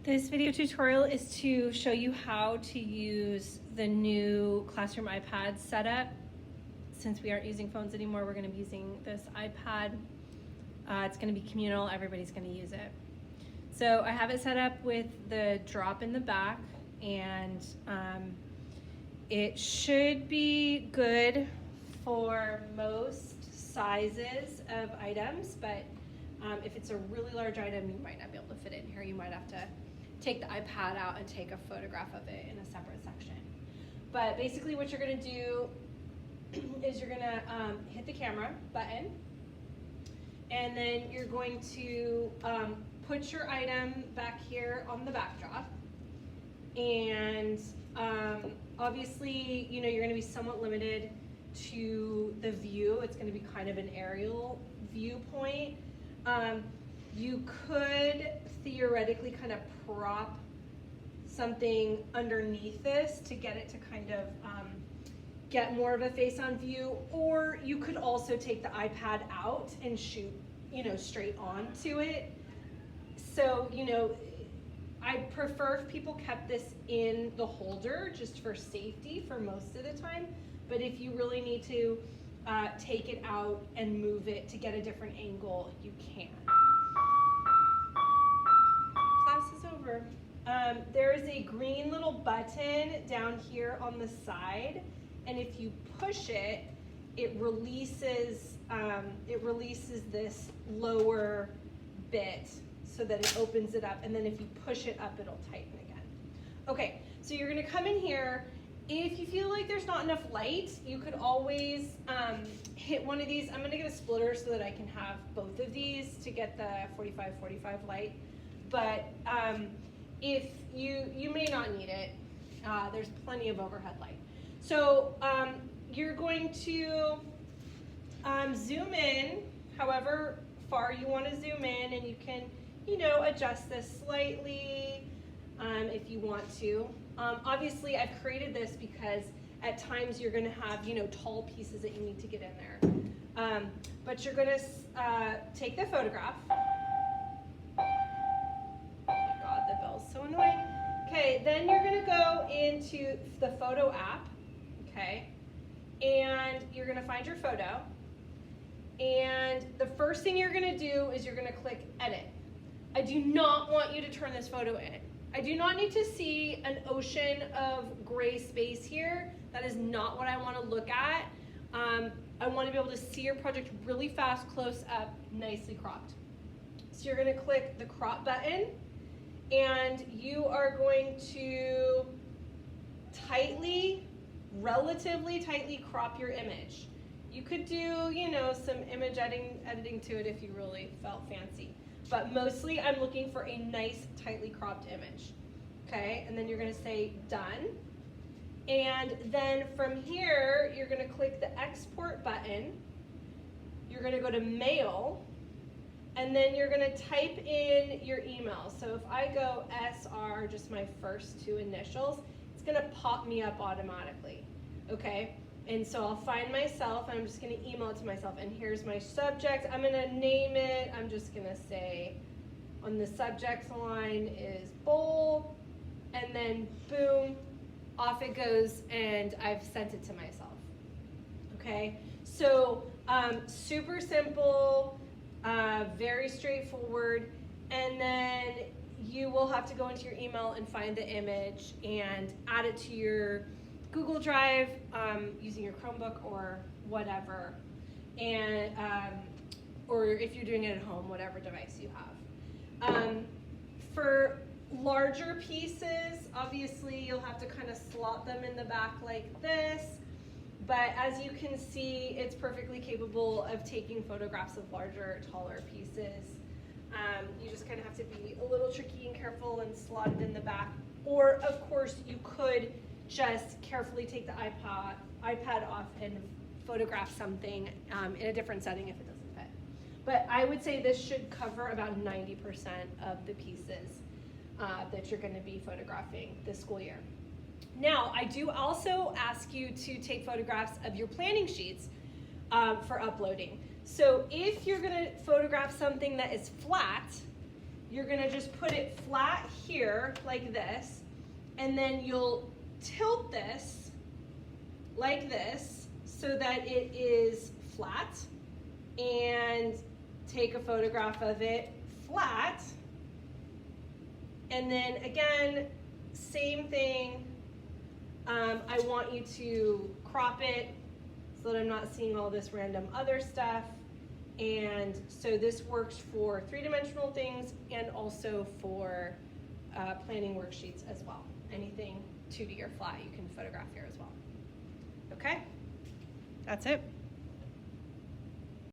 This video tutorial is to show you how to use the new classroom iPad setup. Since we aren't using phones anymore, we're going to be using this iPad. It's going to be communal, everybody's going to use it. So I have it set up with the drop in the back, and it should be good for most sizes of items, but if it's a really large item, you might not be able to fit it in here. You might have to take the iPad out and take a photograph of it in a separate section. But basically what you're gonna do is you're gonna hit the camera button, and then you're going to put your item back here on the backdrop. And obviously, you know, you're gonna be somewhat limited to the view. It's gonna be kind of an aerial viewpoint. You could theoretically kind of prop something underneath this to get it to kind of get more of a face-on view, or you could also take the iPad out and shoot, you know, straight onto it. So, you know, I prefer if people kept this in the holder just for safety for most of the time, but if you really need to take it out and move it to get a different angle, you can. Class is over. There is a green little button down here on the side, and if you push it, it releases this lower bit so that it opens it up, and then if you push it up, it'll tighten again. Okay, so you're gonna come in here. If you feel like there's not enough light, you could always hit one of these. I'm gonna get a splitter so that I can have both of these to get the 45-45 light. But if you may not need it, there's plenty of overhead light. So you're going to zoom in however far you want to zoom in, and you can, you know, adjust this slightly if you want to. Obviously, I've created this because at times you're going to have, you know, tall pieces that you need to get in there. But you're going to take the photograph. Oh my God, the bell's so annoying. Okay, then you're going to go into the photo app, okay, and you're going to find your photo. And the first thing you're going to do is you're going to click edit. I do not want you to turn this photo in. I do not need to see an ocean of gray space here. That is not what I want to look at. I want to be able to see your project really fast, close up, nicely cropped. So you're going to click the crop button, and you are going to relatively tightly crop your image. You could do, you know, some image editing to it if you really felt fancy. But mostly I'm looking for a nice, tightly cropped image. Okay, and then you're gonna say done. And then from here, you're gonna click the export button. You're gonna go to mail, and then you're gonna type in your email. So if I go SR, just my first two initials, it's gonna pop me up automatically, okay? And so I'll find myself, and I'm just gonna email it to myself, and here's my subject. I'm gonna name it, I'm just gonna say, on the subject line is bowl, and then boom, off it goes, and I've sent it to myself, okay? So super simple, very straightforward, and then you will have to go into your email and find the image and add it to your Google Drive using your Chromebook or whatever, and or if you're doing it at home, whatever device you have. For larger pieces, obviously you'll have to kind of slot them in the back like this, but as you can see, it's perfectly capable of taking photographs of larger, taller pieces. You just kind of have to be a little tricky and careful and slot it in the back, or of course you could just carefully take the iPad off and photograph something in a different setting if it doesn't fit. But I would say this should cover about 90% of the pieces that you're going to be photographing this school year. Now, I do also ask you to take photographs of your planning sheets for uploading. So if you're going to photograph something that is flat, you're gonna just put it flat here like this, and then you'll tilt this like this so that it is flat, and take a photograph of it flat. And then again, same thing, I want you to crop it so that I'm not seeing all this random other stuff. And so this works for three-dimensional things and also for planning worksheets as well. Anything 2D or flat, you can photograph here as well. Okay, that's it.